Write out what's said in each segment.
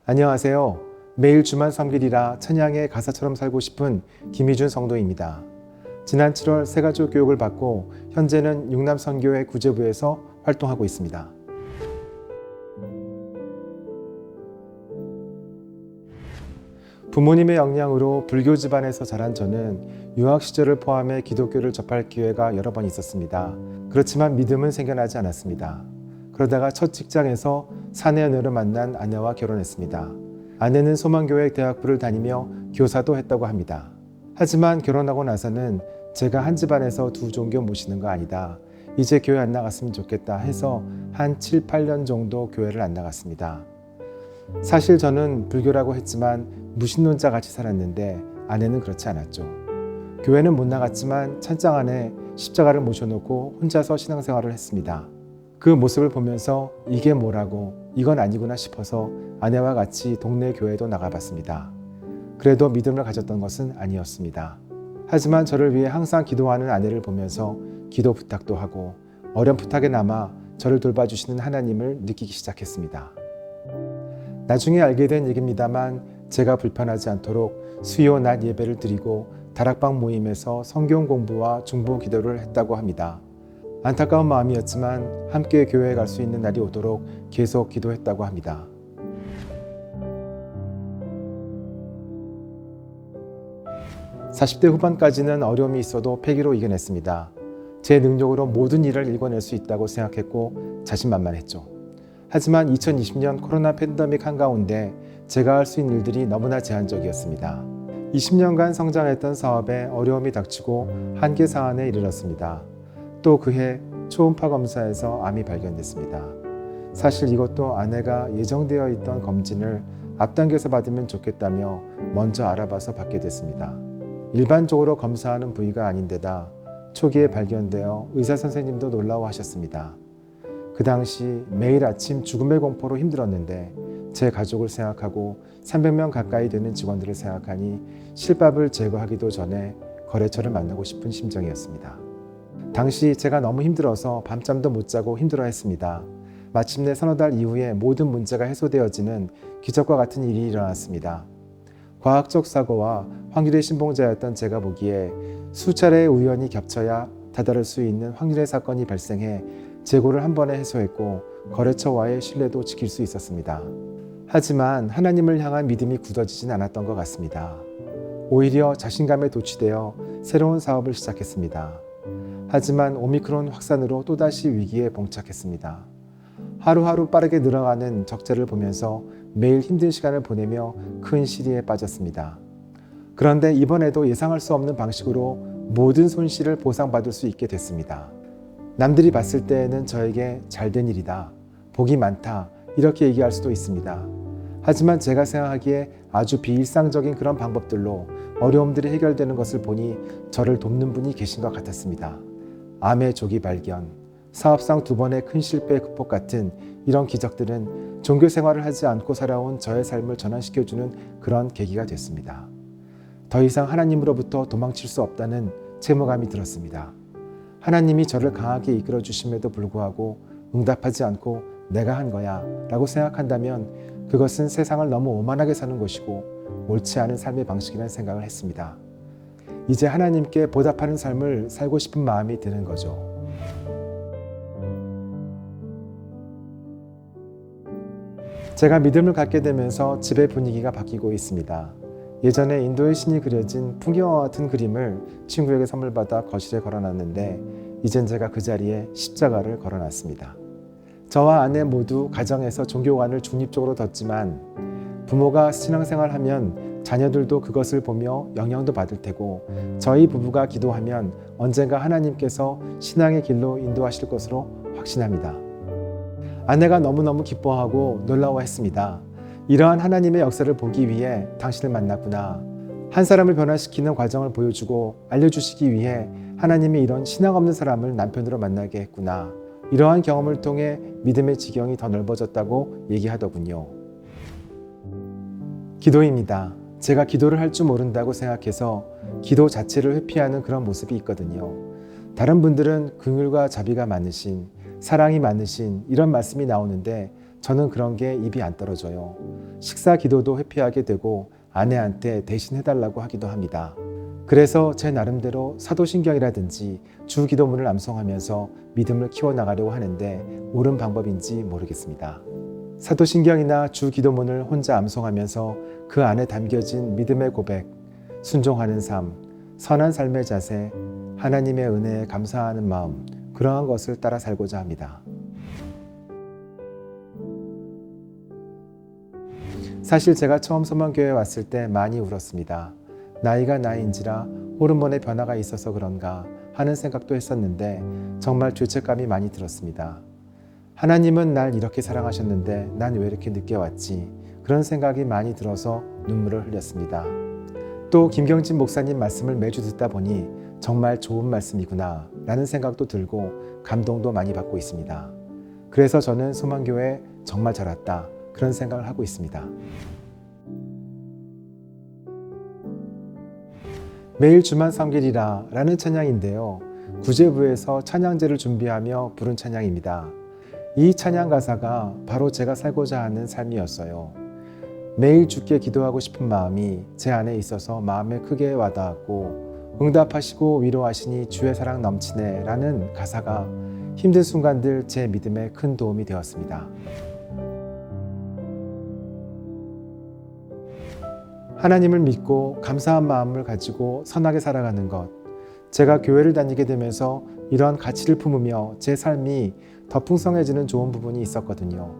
안녕하세요. 매일 주만 섬기리라 찬양의 가사처럼 살고 싶은 김희준 성도입니다. 지난 7월 새가족 교육을 받고 현재는 육남선교회 구제부에서 활동하고 있습니다. 부모님의 영향으로 불교 집안에서 자란 저는 유학 시절을 포함해 기독교를 접할 기회가 여러 번 있었습니다. 그렇지만 믿음은 생겨나지 않았습니다. 그러다가 첫 직장에서 사내 연애로 만난 아내와 결혼했습니다. 아내는 소망교회 대학부를 다니며 교사도 했다고 합니다. 하지만 결혼하고 나서는 제가 한 집안에서 두 종교 모시는 거 아니다. 이제 교회 안 나갔으면 좋겠다 해서 한 7, 8년 정도 교회를 안 나갔습니다. 사실 저는 불교라고 했지만 무신론자 같이 살았는데 아내는 그렇지 않았죠. 교회는 못 나갔지만 찬장 안에 십자가를 모셔놓고 혼자서 신앙생활을 했습니다. 그 모습을 보면서 이게 뭐라고 이건 아니구나 싶어서 아내와 같이 동네 교회도 나가봤습니다. 그래도 믿음을 가졌던 것은 아니었습니다. 하지만 저를 위해 항상 기도하는 아내를 보면서 기도 부탁도 하고 어렴풋하게나마 저를 돌봐주시는 하나님을 느끼기 시작했습니다. 나중에 알게 된 얘기입니다만 제가 불편하지 않도록 수요 낮 예배를 드리고 다락방 모임에서 성경 공부와 중보 기도를 했다고 합니다. 안타까운 마음이었지만 함께 교회에 갈 수 있는 날이 오도록 계속 기도했다고 합니다. (40대) 후반까지는 어려움이 있어도 패기로 이겨냈습니다. 제 능력으로 모든 일을 읽어낼 수 있다고 생각했고 자신만만했죠. 하지만 2020년 코로나 팬데믹 한가운데 제가 할 수 있는 일들이 너무나 제한적이었습니다. 20년간 성장했던 사업에 어려움이 닥치고 한계 사안에 이르렀습니다. 또 그해 초음파 검사에서 암이 발견됐습니다. 사실 이것도 아내가 예정되어 있던 검진을 앞당겨서 받으면 좋겠다며 먼저 알아봐서 받게 됐습니다. 일반적으로 검사하는 부위가 아닌데다 초기에 발견되어 의사 선생님도 놀라워하셨습니다. 그 당시 매일 아침 죽음의 공포로 힘들었는데 제 가족을 생각하고 300명 가까이 되는 직원들을 생각하니 실밥을 제거하기도 전에 거래처를 만나고 싶은 심정이었습니다. 당시 제가 너무 힘들어서 밤잠도 못 자고 힘들어했습니다. 마침내 서너 달 이후에 모든 문제가 해소되어지는 기적과 같은 일이 일어났습니다. 과학적 사고와 확률의 신봉자였던 제가 보기에 수차례의 우연이 겹쳐야 다다를 수 있는 확률의 사건이 발생해 재고를 한 번에 해소했고 거래처와의 신뢰도 지킬 수 있었습니다. 하지만 하나님을 향한 믿음이 굳어지진 않았던 것 같습니다. 오히려 자신감에 도취되어 새로운 사업을 시작했습니다. 하지만 오미크론 확산으로 또다시 위기에 봉착했습니다. 하루하루 빠르게 늘어가는 적자를 보면서 매일 힘든 시간을 보내며 큰 시리에 빠졌습니다. 그런데 이번에도 예상할 수 없는 방식으로 모든 손실을 보상받을 수 있게 됐습니다. 남들이 봤을 때에는 저에게 잘된 일이다, 복이 많다 이렇게 얘기할 수도 있습니다. 하지만 제가 생각하기에 아주 비일상적인 그런 방법들로 어려움들이 해결되는 것을 보니 저를 돕는 분이 계신 것 같았습니다. 암의 조기 발견, 사업상 2번의 큰 실패 극복 같은 이런 기적들은 종교 생활을 하지 않고 살아온 저의 삶을 전환시켜주는 그런 계기가 됐습니다. 더 이상 하나님으로부터 도망칠 수 없다는 채무감이 들었습니다. 하나님이 저를 강하게 이끌어 주심에도 불구하고 응답하지 않고 내가 한 거야 라고 생각한다면 그것은 세상을 너무 오만하게 사는 것이고 옳지 않은 삶의 방식이라는 생각을 했습니다. 이제 하나님께 보답하는 삶을 살고 싶은 마음이 드는 거죠. 제가 믿음을 갖게 되면서 집의 분위기가 바뀌고 있습니다. 예전에 인도의 신이 그려진 풍경화 같은 그림을 친구에게 선물 받아 거실에 걸어놨는데 이젠 제가 그 자리에 십자가를 걸어놨습니다. 저와 아내 모두 가정에서 종교관을 중립적으로 뒀지만 부모가 신앙생활하면 자녀들도 그것을 보며 영향도 받을 테고 저희 부부가 기도하면 언젠가 하나님께서 신앙의 길로 인도하실 것으로 확신합니다. 아내가 너무너무 기뻐하고 놀라워했습니다. 이러한 하나님의 역사를 보기 위해 당신을 만났구나. 한 사람을 변화시키는 과정을 보여주고 알려주시기 위해 하나님이 이런 신앙 없는 사람을 남편으로 만나게 했구나. 이러한 경험을 통해 믿음의 지경이 더 넓어졌다고 얘기하더군요. 기도입니다. 제가 기도를 할 줄 모른다고 생각해서 기도 자체를 회피하는 그런 모습이 있거든요. 다른 분들은 긍휼과 자비가 많으신, 사랑이 많으신 이런 말씀이 나오는데 저는 그런 게 입이 안 떨어져요. 식사 기도도 회피하게 되고 아내한테 대신 해달라고 하기도 합니다. 그래서 제 나름대로 사도신경이라든지 주기도문을 암송하면서 믿음을 키워나가려고 하는데 옳은 방법인지 모르겠습니다. 사도신경이나 주기도문을 혼자 암송하면서 그 안에 담겨진 믿음의 고백, 순종하는 삶, 선한 삶의 자세, 하나님의 은혜에 감사하는 마음, 그러한 것을 따라 살고자 합니다. 사실 제가 처음 소망교회에 왔을 때 많이 울었습니다. 나이가 나이인지라 호르몬의 변화가 있어서 그런가 하는 생각도 했었는데 정말 죄책감이 많이 들었습니다. 하나님은 날 이렇게 사랑하셨는데 난 왜 이렇게 늦게 왔지? 그런 생각이 많이 들어서 눈물을 흘렸습니다. 또 김경진 목사님 말씀을 매주 듣다 보니 정말 좋은 말씀이구나 라는 생각도 들고 감동도 많이 받고 있습니다. 그래서 저는 소망교회 정말 잘 왔다 그런 생각을 하고 있습니다. 매일 주만 섬기리라 라는 찬양인데요. 구제부에서 찬양제를 준비하며 부른 찬양입니다. 이 찬양 가사가 바로 제가 살고자 하는 삶이었어요. 매일 주께 기도하고 싶은 마음이 제 안에 있어서 마음에 크게 와닿았고 응답하시고 위로하시니 주의 사랑 넘치네 라는 가사가 힘든 순간들 제 믿음에 큰 도움이 되었습니다. 하나님을 믿고 감사한 마음을 가지고 선하게 살아가는 것, 제가 교회를 다니게 되면서 이런 가치를 품으며 제 삶이 더 풍성해지는 좋은 부분이 있었거든요.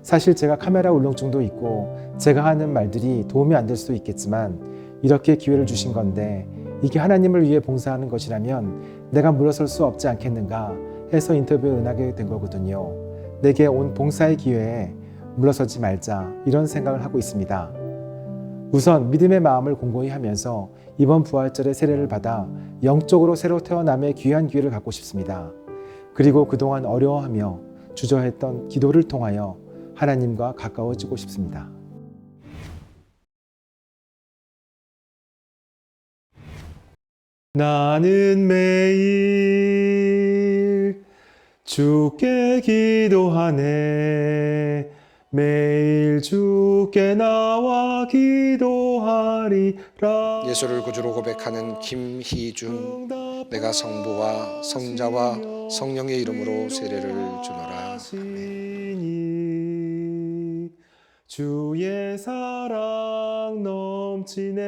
사실 제가 카메라 울렁증도 있고 제가 하는 말들이 도움이 안 될 수도 있겠지만 이렇게 기회를 주신 건데 이게 하나님을 위해 봉사하는 것이라면 내가 물러설 수 없지 않겠는가 해서 인터뷰에 응하게 된 거거든요. 내게 온 봉사의 기회에 물러서지 말자 이런 생각을 하고 있습니다. 우선 믿음의 마음을 공고히 하면서 이번 부활절의 세례를 받아 영적으로 새로 태어남의 귀한 기회를 갖고 싶습니다. 그리고 그동안 어려워하며 주저했던 기도를 통하여 하나님과 가까워지고 싶습니다. 나는 매일 주께 기도하네. 매일 주께 나와 기도하리라. 예수를 구주로 고백하는 김희준. 내가 성부와 성자와 성령의 이름으로 세례를 주노라. 아멘. 주의 사랑 넘치네.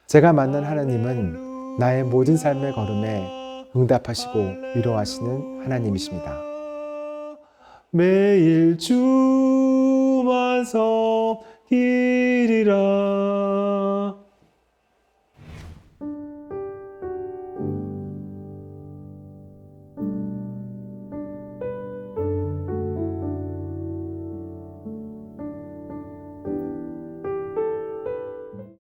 제가 만난 하나님은 나의 모든 삶의 걸음에 응답하시고 위로하시는 하나님이십니다. 매일 주만 섬기리라.